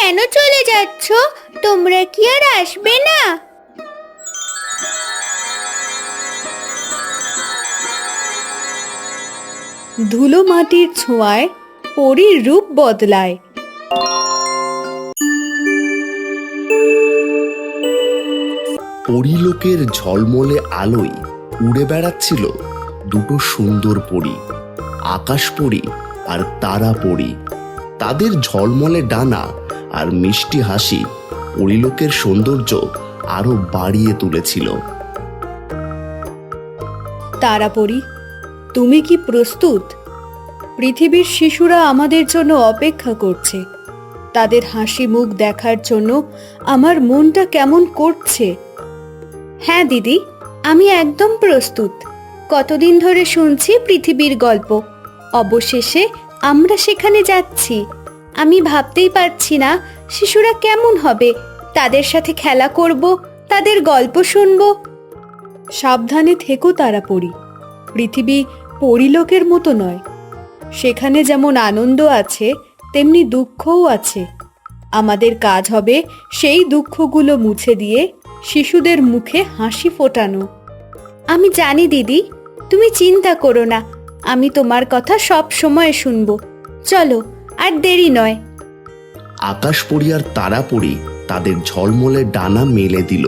কেন চলে যাচ্ছ? তোমরা কি আর আসবে না? ধুলো মাটির ছোঁয়ায় পরীর রূপ বদলায়। পরীলোকের ঝলমলে আলোয় উড়ে বেড়াচ্ছিল দুটো সুন্দর পরী, আকাশ পরী আর তারা পরী। তাদের ঝলমলে ডানা আর মিষ্টি হাসি পরীলোকের সৌন্দর্য আরো বাড়িয়ে তুলেছিল। তারাপরী, তুমি কি প্রস্তুত? পৃথিবীর শিশুরা আমাদের জন্য অপেক্ষা করছে। তাদের হাসি মুখ দেখার জন্য আমার মনটা কেমন করছে। হ্যাঁ দিদি, আমি একদম প্রস্তুত। কতদিন ধরে শুনছি পৃথিবীর গল্প, অবশেষে আমরা সেখানে যাচ্ছি। আমি ভাবতেই পারছি না শিশুরা কেমন হবে। তাদের সাথে খেলা করব, তাদের গল্প শুনব। সাবধানে থেকো তারাপরী। পৃথিবী পরীলোকের মতো নয়। সেখানে যেমন আনন্দ আছে, তেমনি দুঃখও আছে। আমাদের কাজ হবে সেই দুঃখগুলো মুছে দিয়ে শিশুদের মুখে হাসি ফোটানো। আমি জানি দিদি, তুমি চিন্তা করো না। আমি তোমার কথা সব সময় শুনবো। চলো, আর দেরি নয়। আকাশ পরী আর তারা পরী তাদের ঝলমলে ডানা মেলে দিল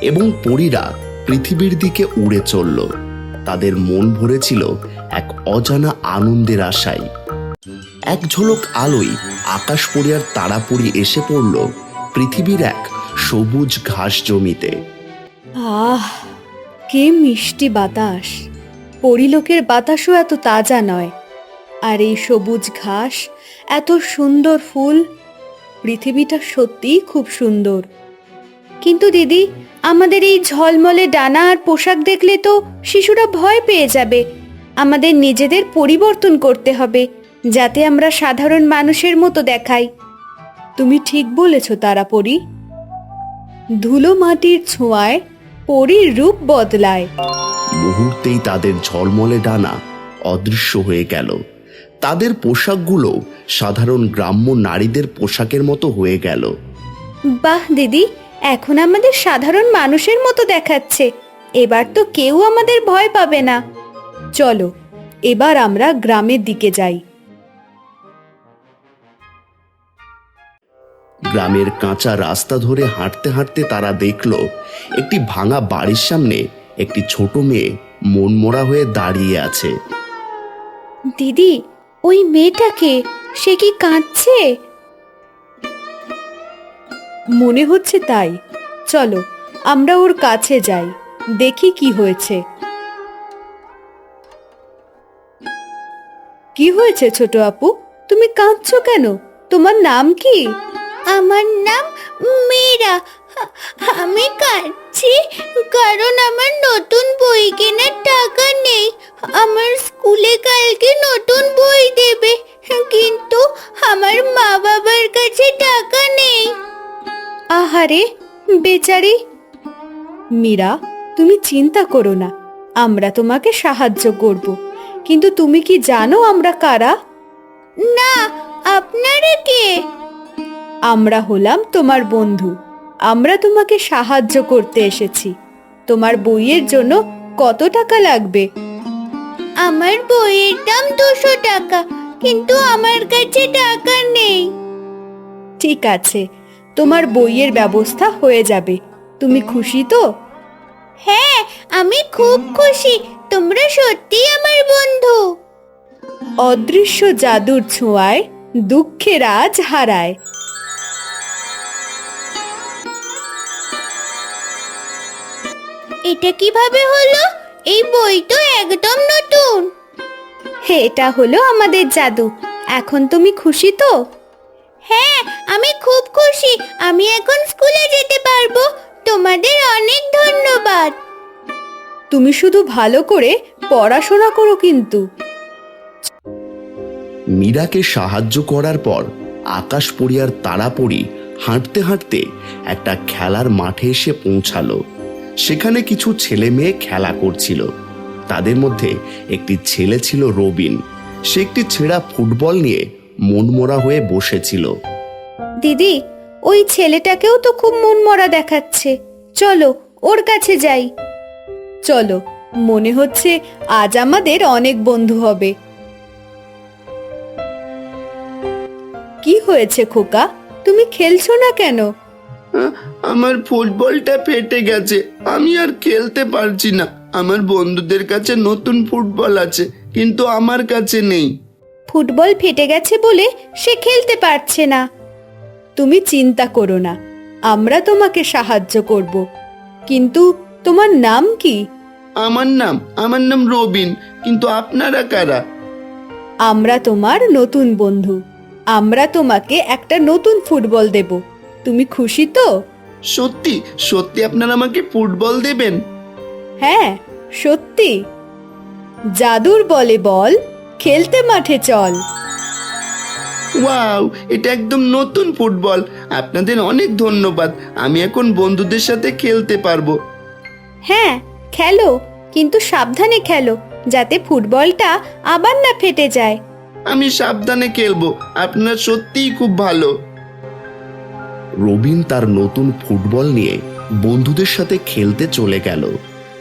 এবং পরীরা পৃথিবীর দিকে উড়ে চলল। তাদের মন ভরেছিল এক অজানা আনন্দের আশায়। এক ঝলক আলোয় আকাশ পরী আর তারা পরী এসে পড়ল পৃথিবীর এক সবুজ ঘাস জমিতে। আহ, কে মিষ্টি বাতাস! পরীলোকের বাতাসও এত তাজা নয়। আর এই সবুজ ঘাস, এত সুন্দর ফুল। পৃথিবীটা সত্যিই খুব সুন্দর। কিন্তু দিদি, আমাদের এই ঝলমলে ডানা আর পোশাক দেখলে তো শিশুরা ভয় পেয়ে যাবে। আমাদের নিজেদের পরিবর্তন করতে হবে, যাতে আমরা সাধারণ মানুষের মতো দেখাই। তুমি ঠিক বলেছ তারাপরী। ধুলো মাটির ছোঁয়ায় পরীর রূপ বদলায়। মুহূর্তেই তাদের ঝলমলে ডানা অদৃশ্য হয়ে গেল। তাদের পোশাকগুলো সাধারণ গ্রাম্য নারীদের পোশাকের মতো হয়ে গেল। বাহ দিদি, এখন আমাদের সাধারণ মানুষের মতো দেখাচ্ছে। এবার তো কেউ আমাদের ভয় পাবে না। চলো, এবার আমরা গ্রামের দিকে যাই। গ্রামের কাঁচা রাস্তা ধরে হাঁটতে হাঁটতে তারা দেখল একটি ভাঙা বাড়ির সামনে একটি ছোট মেয়ে মনমরা হয়ে দাঁড়িয়ে আছে। দিদি, ওই মেয়েটাকে, সে কি কাঁদছে? মনে হচ্ছে তাই। চলো, আমরা ওর কাছে যাই, দেখি কি হয়েছে। কি হয়েছে ছোট আপু? তুমি কাঁদছো কেন? তোমার নাম কি? আমার নাম মীরা। আমি কাঁদছি কারণ আমার নতুন বই কেনার টাকা নেই। আমার স্কুলে কালকে নতুন বই দেবে, কিন্তু আমার মা বাবার কাছে টাকা নেই। আহারে বেচারি। মীরা, তুমি চিন্তা করো না, আমরা তোমাকে সাহায্য করব। কিন্তু তুমি কি জানো আমরা কারা? না, আপনারা কে? আমরা হলাম তোমার বন্ধু। আমরা তোমাকে সাহায্য করতে এসেছি। তোমার বইয়ের জন্য কত টাকা লাগবে? আমার বইয়ের দাম 200 টাকা, কিন্তু আমার কাছে টাকা নেই। ঠিক আছে, তোমার বইয়ের ব্যবস্থা হয়ে যাবে। তুমি খুশি তো? হ্যাঁ, আমি খুব খুশি। তোমরা সত্যিই আমার বন্ধু। অদৃশ্য জাদুর ছোঁয়ায় দুঃখের আজ হারায়। এটা কিভাবে হলো? এই বই তো একদম নতুন। এটা হলো আমাদের জাদু। এখন তুমি খুশি তো? হ্যাঁ, আমি খুব খুশি। আমি এখন স্কুলে যেতে পারবো। তোমাদের অনেক ধন্যবাদ। তুমি শুধু ভালো করে পড়াশোনা করো কিন্তু। মীরাকে সাহায্য করার পর আকাশ পরী আর তারা পরী হাঁটতে হাঁটতে একটা খেলার মাঠে এসে পৌঁছালো। সেখানে কিছু ছেলে মেয়ে খেলা করছিল। তাদের মধ্যে একটি ছেলে ছিল রবিন। সে একটি ছেঁড়া ফুটবল নিয়ে মনমরা হয়ে বসেছিল। দিদি, ওই ছেলেটাকেও তো খুব মনমরা দেখাচ্ছে। চলো ওর কাছে যাই। চলো, মনে হচ্ছে আজ আমাদের অনেক বন্ধু হবে। কি হয়েছে খোকা, তুমি খেলছো না কেন? আমার ফুটবলটা ফেটে গেছে, আমি আর খেলতে পারছি না। আমার বন্ধুদের কাছে নতুন ফুটবল আছে, কিন্তু আমার কাছে নেই। ফুটবল ফেটে গেছে বলে সে খেলতে পারছে না। তুমি চিন্তা করো না, আমরা তোমাকে সাহায্য করব। কিন্তু তোমার নাম কি? আমার নাম রবিন, কিন্তু আপনারা কারা? আমরা তোমার নতুন বন্ধু। আমরা তোমাকে একটা নতুন ফুটবল দেব। তুমি খুশি তো? সত্যি সত্যি আপনারা আমাকে ফুটবল দেবেন? হ্যাঁ, সত্যি। জাদুর বলে বল, খেলতে মাঠে চল। ওয়াও, এটা একদম নতুন ফুটবল। আপনাদের অনেক ধন্যবাদ। আমি এখন বন্ধুদের সাথে খেলতে পারবো। হ্যাঁ, খেলো, কিন্তু সাবধানে খেলো, যাতে ফুটবলটা আবার না ফেটে যায়। আমি সাবধানে খেলবো। আপনার সত্যিই খুব ভালো। রবিন তার নতুন ফুটবল নিয়ে বন্ধুদের সাথে খেলতে চলে গেল।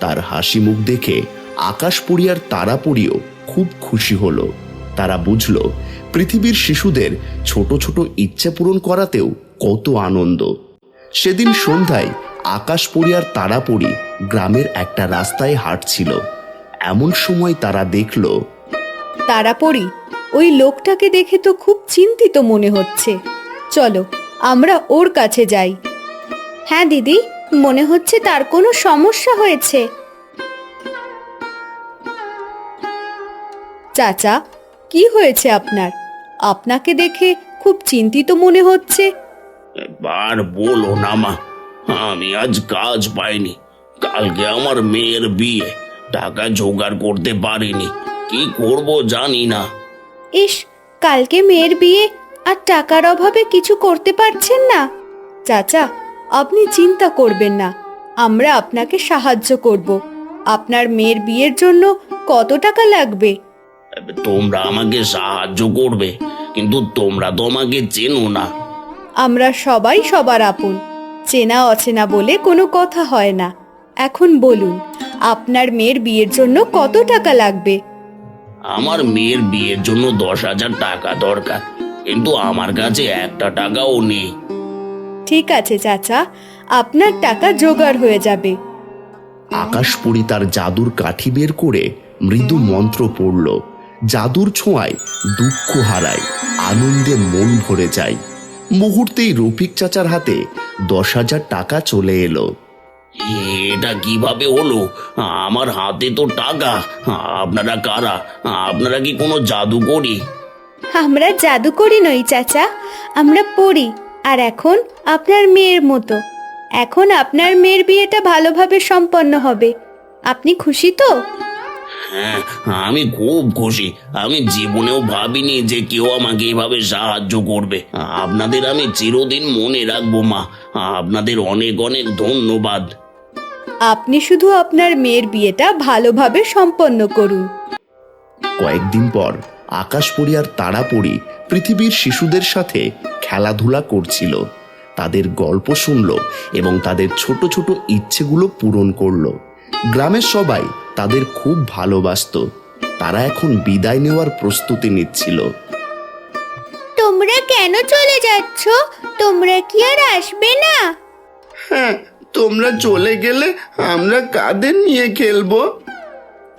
তার হাসি মুখ দেখে আকাশপুরী আর তারাপুরীও খুব খুশি হলো। তারা বুঝলো পৃথিবীর শিশুদের ছোট ছোট ইচ্ছে পূরণ করাতেও কত আনন্দ। সেদিন সন্ধ্যায় আকাশপুরী আর তারাপুরী গ্রামের একটা রাস্তায় হাঁটছিল। এমন সময় তারা দেখলো তারাপরি, ওই লোকটাকে দেখে তো খুব চিন্তিত মনে হচ্ছে। চলো আমরা ওর কাছে যাই। হ্যাঁ দিদি, মনে হচ্ছে তার কোনো সমস্যা হয়েছে। চাচা, কি হয়েছে আপনার? আপনাকে দেখে খুব চিন্তিত মনে হচ্ছে। এবার বলো না মা, আমি আজ কাজ পাইনি। কালকে আমার মেয়ের বিয়ে, টাকা জোগাড় করতে পারিনি। কি করব জানি না। ইস, কালকে মেয়ের বিয়ে আর টাকার অভাবে কিছু করতে পারছেন না? চাচা, আপনি চিন্তা করবেন না, আমরা আপনাকে সাহায্য করব। আপনার মেয়ের বিয়ের জন্য কত টাকা লাগবে? তোমরা আমাকে সাহায্য করবে, কিন্তু তোমরা তো আমাকে চেনো না। আমরা সবাই সবার আপন, চেনা অচেনা বলে কোনো কথা হয় না। এখন বলুন, আপনার মেয়ের বিয়ের জন্য কত টাকা লাগবে? আমার মেয়ের বিয়ের জন্য 10,000 টাকা দরকার, কিন্তু আমার কাছে একটা টাকাও নেই। ঠিক আছে চাচা, আপনার টাকা জোগাড় হয়ে যাবে। আকাশপুরী তার জাদুর কাঠি বের করে মৃদু মন্ত্র পড়ল। জাদুর ছোঁয়ায় দুঃখ হারায়, আনন্দে মন ভরে যায়। মুহূর্তেই রফিক চাচার হাতে 10,000 টাকা চলে এলো। এটা কিভাবে হলো? আমার হাতে তো টাকা। আপনারা কারা? আপনারা কি কোনো জাদু করি? আমরা জাদুকরি নই চাচা, আমরা পড়ি। আর এখন আপনার মেয়ের মতো। এখন আপনার মেয়ের বিয়েটা ভালোভাবে সম্পন্ন হবে। আপনি খুশি তো? হ্যাঁ, আমি খুব খুশি। আমি জীবনেও ভাবিনি যে কেউ আমাকে এভাবে সাহায্য করবে। আপনাদের আমি চিরদিন মনে রাখবো মা। আপনাদের অনেক অনেক ধন্যবাদ। আপনি শুধু আপনার মেয়ের বিয়েটা ভালোভাবে সম্পন্ন করুন। কয়েকদিন পর আকাশপুরী আর তারাপুরী পৃথিবীর শিশুদের সাথে খেলাধুলা করছিল। তাদের গল্প শুনল এবং তাদের ছোট ছোট ইচ্ছেগুলো পূরণ করলো। গ্রামের সবাই তাদের খুব ভালোবাসতো। তারা এখন বিদায় নেওয়ার প্রস্তুতি নিচ্ছিল। তোমরা কেন চলে যাচ্ছ? তোমরা কি আর আসবে না? হ্যাঁ, তোমরা চলে গেলে আমরা কাদের নিয়ে খেলবো?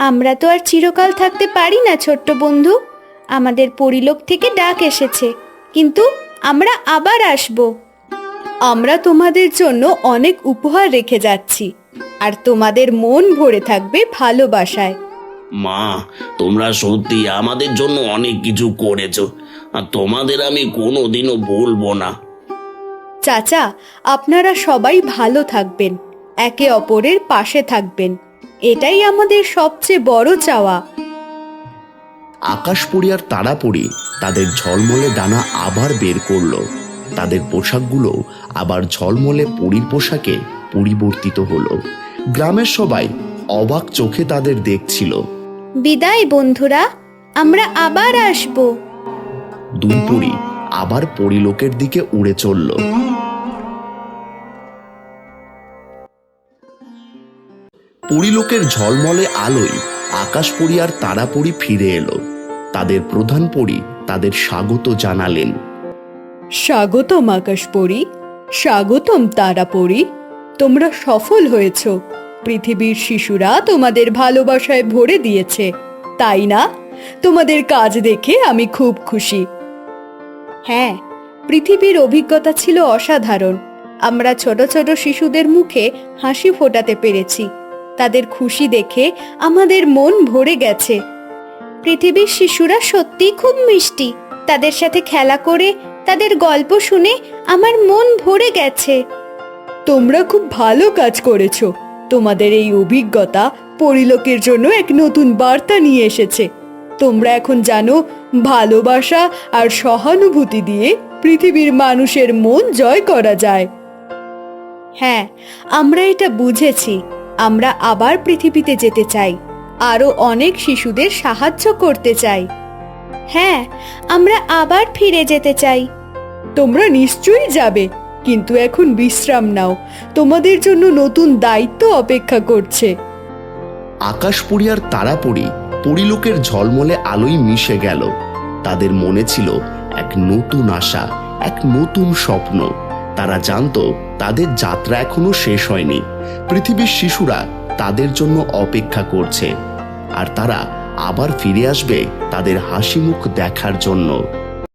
আমরা তো আর চিরকাল থাকতে পারি না ছোট্ট বন্ধু। আমাদের পরিলোক থেকে ডাক এসেছে, কিন্তু আমরা আবার আসব। আমরা তোমাদের জন্য অনেক উপহার রেখে যাচ্ছি, আর তোমাদের মন ভরে থাকবে ভালোবাসায়। মা, তোমরা সত্যি আমাদের জন্য অনেক কিছু করেছো, আর তোমাদের আমি কোনোদিনও ভুলবো না। চাচা, আপনারা সবাই ভালো থাকবেন, একে অপরের পাশে থাকবেন, এটাই আমাদের সবচেয়ে বড় চাওয়া। আকাশপুরী আর তারাপুরী তাদের ঝলমলে ডানা আবার বের করলো। তাদের পোশাকগুলো আবার ঝলমলে পরীর পোশাকে পরিবর্তিত হলো। গ্রামের সবাই অবাক চোখে তাদের দেখছিল। বিদায় বন্ধুরা, আমরা আবার আসব। দুই পরী আবার পরিলোকের দিকে উড়ে চলল। পরিলোকের ঝলমলে আলোয় আকাশপরী আর তারাপরী ফিরে এলো। তাদের প্রধান পরী তাদের স্বাগত জানালেন। স্বাগতম আকাশপরী, স্বাগতম তারাপরী। তোমরা সফল হয়েছ। পৃথিবীর শিশুরা তোমাদের ভালোবাসায় ভরে দিয়েছে, তাই না? তোমাদের কাজ দেখে আমি খুব খুশি। হ্যাঁ, পৃথিবীর অভিজ্ঞতা ছিল অসাধারণ। আমরা ছোট ছোট শিশুদের মুখে হাসি ফোটাতে পেরেছি। তাদের খুশি দেখে আমাদের মন ভরে গেছে। পৃথিবীর শিশুরা সত্যিই খুব মিষ্টি। তাদের সাথে খেলা করে, তাদের গল্প শুনে আমার মন ভরে গেছে। তোমরা খুব ভালো কাজ করেছো। তোমাদের এই অভিজ্ঞতা পরিলোকের জন্য এক নতুন বার্তা নিয়ে এসেছে। তোমরা এখন জানো, ভালোবাসা আর সহানুভূতি দিয়ে পৃথিবীর মানুষের মন জয় করা যায়। হ্যাঁ, আমরা এটা বুঝেছি। আমরা আবার পৃথিবীতে যেতে চাই, আরো অনেক শিশুদের সাহায্য করতে চাই। হ্যাঁ, আমরা আবার ফিরে যেতে চাই। তোমরা নিশ্চয়ই যাবে, কিন্তু এখন বিশ্রাম নাও। তোমাদের জন্য নতুন দায়িত্ব অপেক্ষা করছে। আকাশপরী আর তারাপরী পরিলোকের ঝলমলে আলোয় মিশে গেল। তাদের মনে ছিল এক নতুন আশা, এক নতুন স্বপ্ন। তারা জানতো তাদের যাত্রা এখনো শেষ হয়নি। পৃথিবীর শিশুরা তাদের জন্য অপেক্ষা করছে, আর তারা আবার ফিরে আসবে তাদের হাসি মুখ দেখার জন্য।